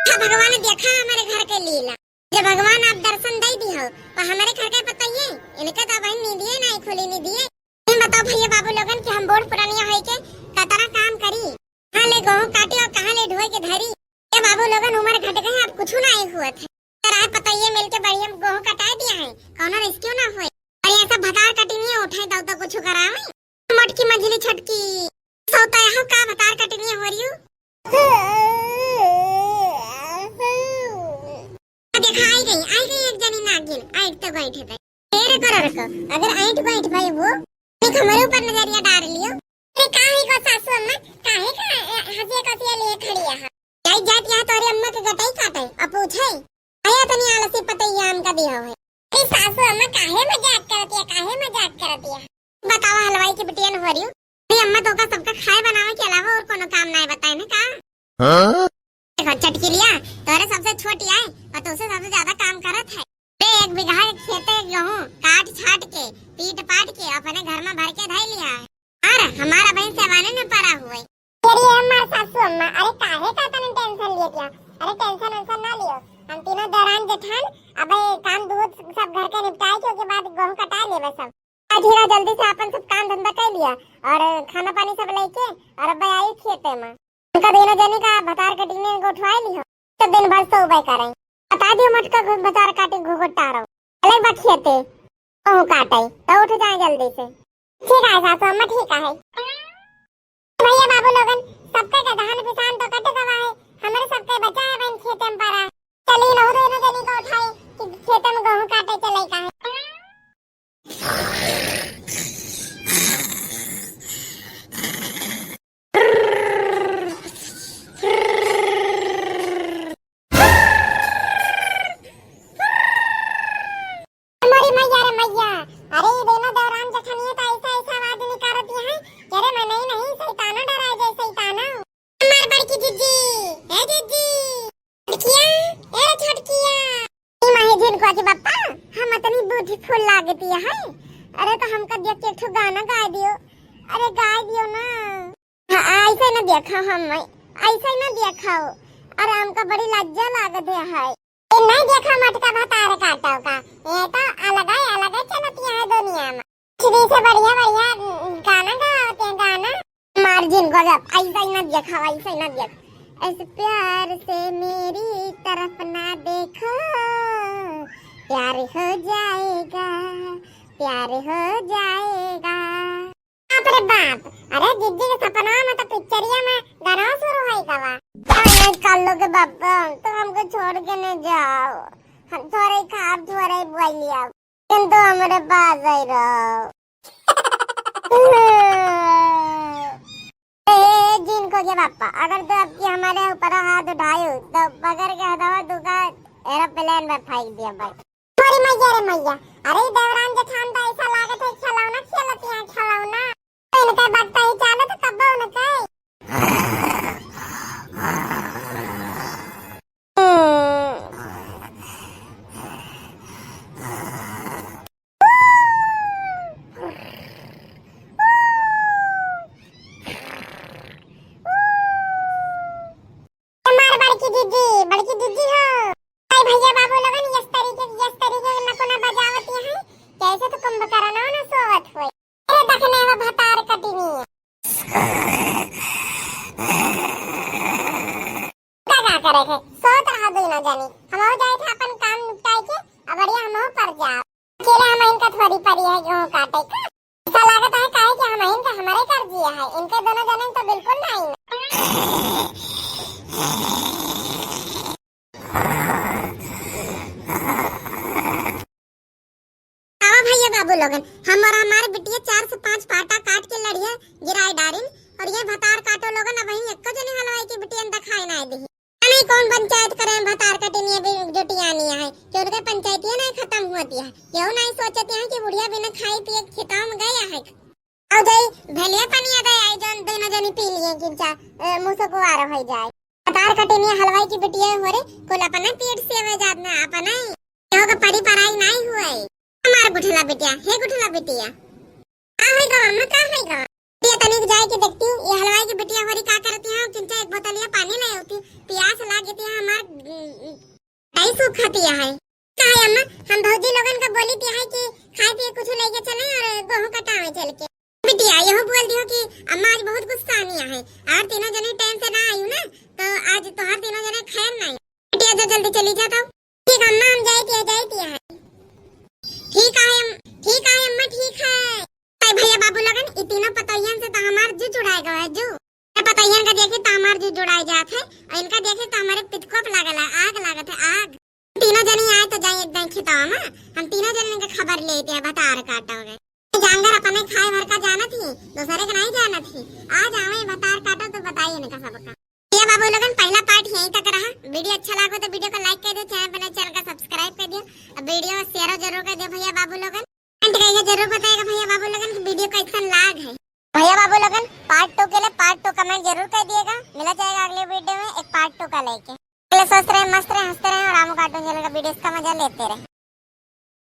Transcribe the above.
भगवान ने देखा हमारे घर के लीला। जब भगवान आप दर्शन दे दी हो तो हमारे घर का बताइए, इनका तो बहन नहीं दिए ना खुली नहीं दिए। बताओ भैया बाबू लोगन कि हम बोर्ड पुरानिया है के कतरा काम करी, कहां ले गेहूं काटी और कहां ले ढोए के धरी। ये बाबू लोगन उम्र घट गए, अब कुछ ना ही हुआ था। राय बताइए मिलके बढ़िया गेहूं कटा दिया है, कौन रेस्क्यू ना होए। और ऐसा भतार कटी नहीं उठाए दो तो कुछ करावे। मोटकी मंझली छटकी सोता है का भतार कटी नहीं हो रही हूं। देखा आई गई एक जनी नागिन आइट तो बैठे थे तेरे कलर को। अगर आइट बैठ भाई वो एक हमारे ऊपर नजरिया डाल लियो। अरे काहे को सासू अम्मा काहे का हंसिया कसिया लिए खड़ी है। जाई जात यहां तोरे अम्मा के गटाई काटे अब पूछे आया तनी आलसी पतैया आम का दिया है। अरे सासू अम्मा काहे मजाक करती है। बताओ हलवाई की बिटिया हो रही हूं। अरे अम्मा तो का सबका खाए बनावे के अलावा और कोनो काम नहीं बताए ना का। हां चटकी लिया तोरे सबसे छोटी है और तुझसे सबसे ज्यादा काम करत है। एक बीघा खेत गेहूं काट छाट के पीट पाट के अपने घर में भर के धई लिया है। अरे हमारा बहन सेवाने न पड़ा हुए। तेरी अम्मा सासू अम्मा अरे काहे का तने टेंशन लिए क्या। अरे टेंशन ना लियो, हम तीनों दरान जेठान अब काम दूध सब घर के निपटाए के उसके बाद गेहूं कटा लेबे सब। धीरा जल्दी से अपन सब काम धंधा कर लिया और खाना पानी सब लेके और अब आई खेते में। उनका दोनों जने का भतार कटने को उठवाई ली हो तो दिन भर सोबे करें। बता दियो मटका भतार काटे घुघुटा रहो अलग बात खेते ओ काटे तो उठ जाए जल्दी से। ठीक है सासू अम्मा ठीक है। भैया बाबू लोगन सबका का धान किसान तो कटे दवा है, हमारे सबके बचा है बहन खेते में पड़ा। चली लो दोनों जने को उठाए कि खेते में गेहूं काटे चले का है। अरे तो हमका देख के एक गाना गा दियो। अरे गा दियो ना। ऐसे ना देखा हम ऐसे ना देखा और हमका बड़ी लज्जा लागत है। नहीं देखा मटका भतार काटो का ये तो अलग है चलती है दुनिया में। श्री से बढ़िया गाना गाते हैं गाना मार्जिन गजब। ऐसे ना देख ऐसे प्यार से मेरी तरफ ना देखो प्यार हो जाएगा प्यार हो जाएगा। अरे बाप अरे जिद्दी के सपना में तो पिक्चरिया में गाना शुरू है कवा। कल लोग बाबा तो हमको छोड़ के न जाओ, हम थोड़े खाब थोड़े बोलिया किंतु हमारे पास ही रहो। जिनको के पापा अगर तो आपकी हमारे ऊपर हाथ उठाए तो पकड़ के हटाओ दूसरा एरोप्लेन में फेंक दिया भाई। रे मैया अरे देवरान जेठान तो ऐसा लागत है खिलौना खेलती है खिलौना तो इनका बगता ही चाले तो कब उनका बड़की दीदी हो भैया बाबू लोगन इस तरीके नको ना बजावती हैं कैसे तो कुंभकर्ण ना सोवत होय। अरे देखने में भतार कटिनी का करे थे सोत रहा दो ना जानी हम हो जाए थे अपन काम निपटाए के अब बढ़िया हम हो पर जाओ। अकेले हम इनका थोड़ी पड़ी है गेहूं काटे का ऐसा लागत है काहे कि हम इनका हमारे कर दिया है इनके दोनों जने तो बिल्कुल नहीं। बाबू लोगन हम और हमारे बिटिया 4 से 5 पाटा काट के लड़िया गिराई डारिन और ये भतार काटो लोगन अब वही एक जने हलवाई की बिटिया दिखाई ना दी। नहीं कौन पंचायत करे भतार कटनी भी जुटियानी है कि उनका पंचायती ना खत्म होती है। क्यों नहीं सोचते हैं कि बुढ़िया बिना खाई पिए खेतों में गया है और जाई भलिया पानी आ गया जन दोनों जनी पी लिए कि मुंह को आ रहा हो जाए। भतार कटनी हलवाई की बिटिया हो रे कुल अपना पेट से वे जात ना अपना क्यों का पढ़ी पढ़ाई नहीं हुआ है। हमारा गुठला बिटिया हे गुठला बिटिया का है गा मम्मा का है गा ये ये तनिक जाए के देखती हूँ ये हलवाई की बिटिया होरी का करती है किंचा एक बोतलिया पानी ले होती प्यास लागी थी हमार टाई सूख खाती है काहे अम्मा हम भौजी लोगन का बोली थी है कि खाए पिए कुछ लेके चले और गेहूं कटावे चल के बिटिया यह बोल दियो कि अम्मा आज बहुत गुस्सा आनी है और तीनों जने टाइम से ना आयु ना तो आज तो हर तीनों जने खैर नहीं बिटिया जो जल्दी चली जाता ठीक अम्मा हम जाए है ठीक है अम्मा ठीक है भाई भैया बाबू लगन इ तीनों पतोहियन से तो हमार जू जुड़ाएगा है जू पतोहियन का देखे तो हमार जू जुड़ाई जात है और इनका देखे तो हमारे पितकोप लागल है आग लागत है आग तीनों जने आए तो जाए एकदम खिताओ ना हम तीनों जने का खबर लेते हैं बतार काटा हो गए जानकर अपने खाए भर का जाना थी दूसरे का नहीं जाना थी आज आवे बतार काटो तो बताइए इनका सबका ये बाबू लोगन पहला पार्ट यहीं तक रहा वीडियो अच्छा लगा तो वीडियो को लाइक कर दो चैनल का सब्सक्राइब कर दियो अब वीडियो शेयर जरूर कर दियो भैया बाबू लोगन कमेंट करके जरूर बताइएगा भैया बाबू लोगन की वीडियो कैसा लाग है भैया बाबू लोगन पार्ट 2 के लिए पार्ट 2 कमेंट जरूर कर दिएगा मिला जाएगा अगले वीडियो में एक पार्ट 2 का लेके स्वस्थ रहे मस्त रहे हंसते रहे और रामू कार्टून चैनल का वीडियोस का मजा लेते रहे।